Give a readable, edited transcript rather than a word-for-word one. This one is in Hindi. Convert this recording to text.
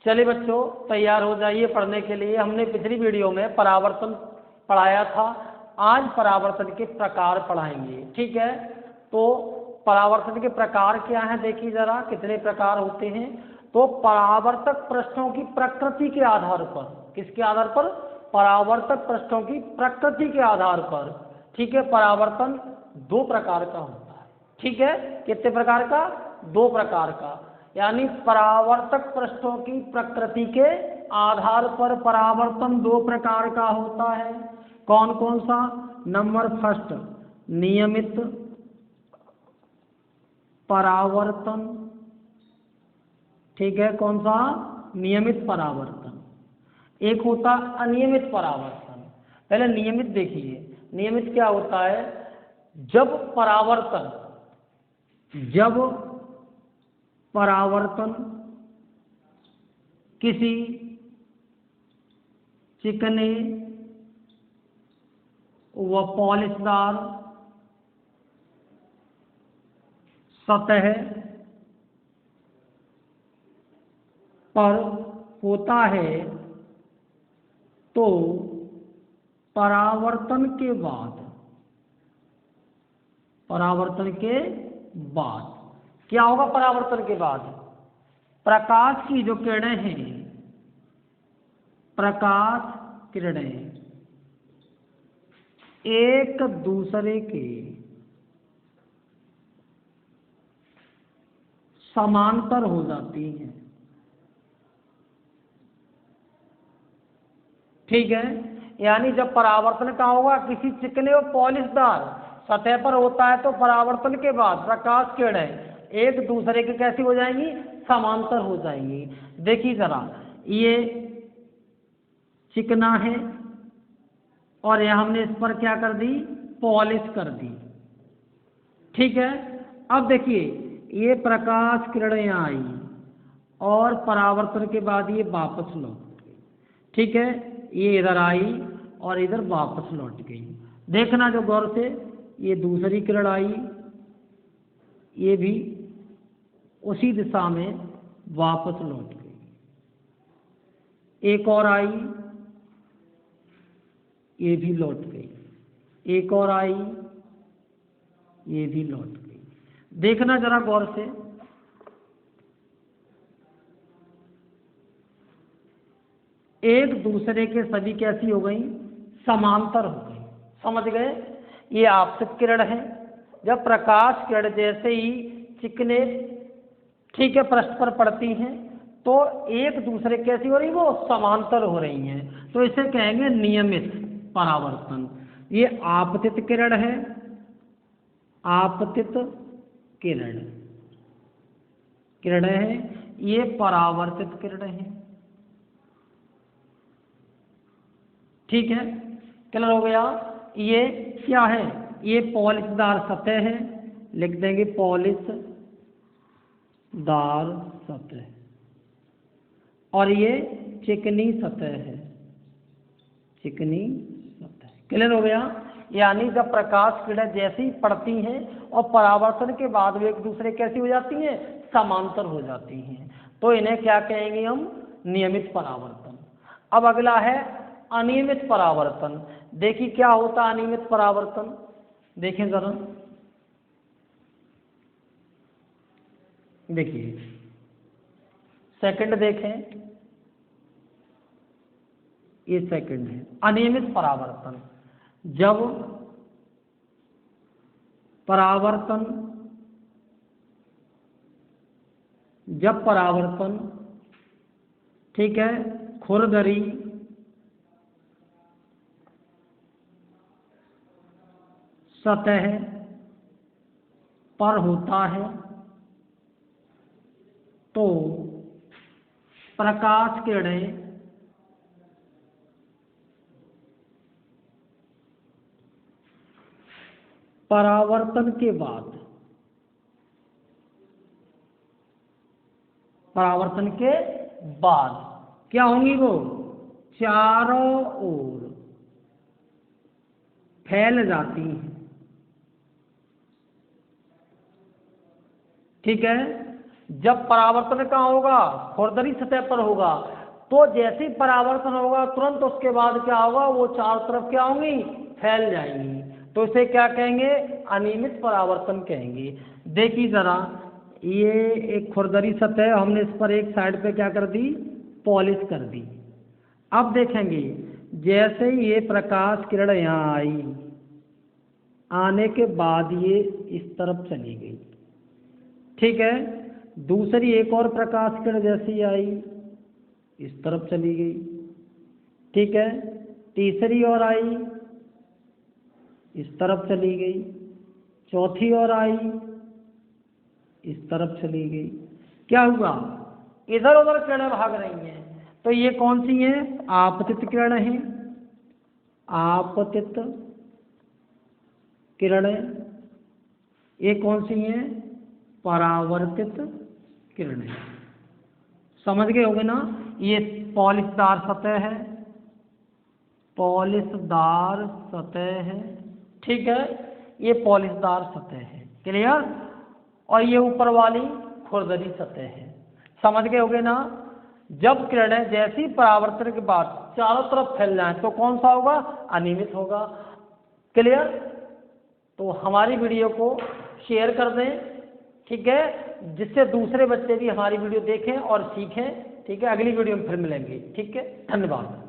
चलिए बच्चों, तैयार हो जाइए पढ़ने के लिए। हमने पिछली वीडियो में परावर्तन पढ़ाया था, आज परावर्तन के प्रकार पढ़ाएंगे। ठीक है, तो परावर्तन के प्रकार क्या हैं देखिए जरा, कितने प्रकार होते हैं। तो परावर्तक पृष्ठों की प्रकृति के आधार पर, किसके आधार पर? परावर्तक पृष्ठों की प्रकृति के आधार पर, ठीक है, परावर्तन दो प्रकार का होता है। ठीक है, कितने प्रकार का? दो प्रकार का। यानी परावर्तक पृष्ठों की प्रकृति के आधार पर परावर्तन दो प्रकार का होता है। कौन कौन सा? नंबर फर्स्ट, नियमित परावर्तन। ठीक है, कौन सा? नियमित परावर्तन। एक होता अनियमित परावर्तन। पहले नियमित देखिए, नियमित क्या होता है? जब परावर्तन किसी चिकने व पॉलिशदार सतह पर होता है तो परावर्तन के बाद क्या होगा? परावर्तन के बाद प्रकाश की जो किरणें हैं, प्रकाश किरणें एक दूसरे के समांतर हो जाती हैं। ठीक है, यानी जब परावर्तन का होगा किसी चिकने और पॉलिशदार सतह पर होता है तो परावर्तन के बाद प्रकाश किरणें एक दूसरे के कैसी हो जाएंगी? समांतर हो जाएंगी। देखिए जरा, ये चिकना है और यह हमने इस पर क्या कर दी? पॉलिश कर दी। ठीक है, अब देखिए ये प्रकाश किरणें आई और परावर्तन के बाद ये वापस लौट गई। ठीक है, ये इधर आई और इधर वापस लौट गई। देखना जो गौर से, ये दूसरी किरण आई, ये भी उसी दिशा में वापस लौट गई। एक और आई, ये भी लौट गई। एक और आई, ये भी लौट गई। देखना जरा गौर से, एक दूसरे के सभी कैसी हो गई? समांतर हो गई। समझ गए? ये आपतित किरण है। जब प्रकाश किरण जैसे ही चिकने, ठीक है, पृष्ठ पर पड़ती हैं तो एक दूसरे कैसी हो रही? वो समांतर हो रही हैं, तो इसे कहेंगे नियमित परावर्तन। ये आपतित किरण है, आपतित किरण है, ये परावर्तित किरण है। ठीक है, क्लियर हो गया? ये क्या है? ये पॉलिशदार सतह है, लिख देंगे पॉलिशदार सतह, और ये चिकनी सतह है, चिकनी सतह। क्लियर हो गया? यानी जब प्रकाश किरणें जैसी पड़ती हैं और परावर्तन के बाद वे एक दूसरे कैसी हो जाती हैं? समांतर हो जाती हैं, तो इन्हें क्या कहेंगे हम? नियमित परावर्तन। अब अगला है अनियमित परावर्तन। देखिए क्या होता है अनियमित परावर्तन, देखें जरा। देखिए सेकंड देखें, ये सेकंड है अनियमित परावर्तन। जब परावर्तन ठीक है खुरदरी सतह पर होता है तो प्रकाश किरणें परावर्तन के बाद क्या होंगी? वो चारों ओर फैल जाती हैं। ठीक है, जब परावर्तन कहाँ होगा, खुरदरी सतह पर होगा, तो जैसे ही परावर्तन होगा तुरंत उसके बाद क्या होगा, वो चारों तरफ क्या होंगी, फैल जाएंगी। तो इसे क्या कहेंगे, अनियमित परावर्तन कहेंगे। देखिए जरा, ये एक खुरदरी सतह, हमने इस पर एक साइड पे क्या कर दी, पॉलिश कर दी। अब देखेंगे जैसे ही ये प्रकाश किरण यहाँ आई, आने के बाद ये इस तरफ चली गई, ठीक है। दूसरी एक और प्रकाश किरण जैसी आई, इस तरफ चली गई, ठीक है। तीसरी और आई, इस तरफ चली गई। चौथी और आई, इस तरफ चली गई। क्या हुआ, इधर उधर किरणें भाग रही हैं। तो ये कौन सी हैं, आपतित किरणें हैं। आपतित किरणें। ये कौन सी हैं, परावर्तित किरणें। समझ गए होंगे ना। ये पॉलिशदार सतह है, पॉलिशदार सतह है, ठीक है। ये पॉलिशदार सतह है, क्लियर। और ये ऊपर वाली खुरदरी सतह है। समझ गए होंगे ना। जब किरणें जैसी परावर्तन के बाद चारों तरफ फैल जाएं तो कौन सा होगा, अनियमित होगा, क्लियर। तो हमारी वीडियो को शेयर कर दें, ठीक है, जिससे दूसरे बच्चे भी हमारी वीडियो देखें और सीखें, ठीक है। अगली वीडियो में फिर मिलेंगे, ठीक है। धन्यवाद।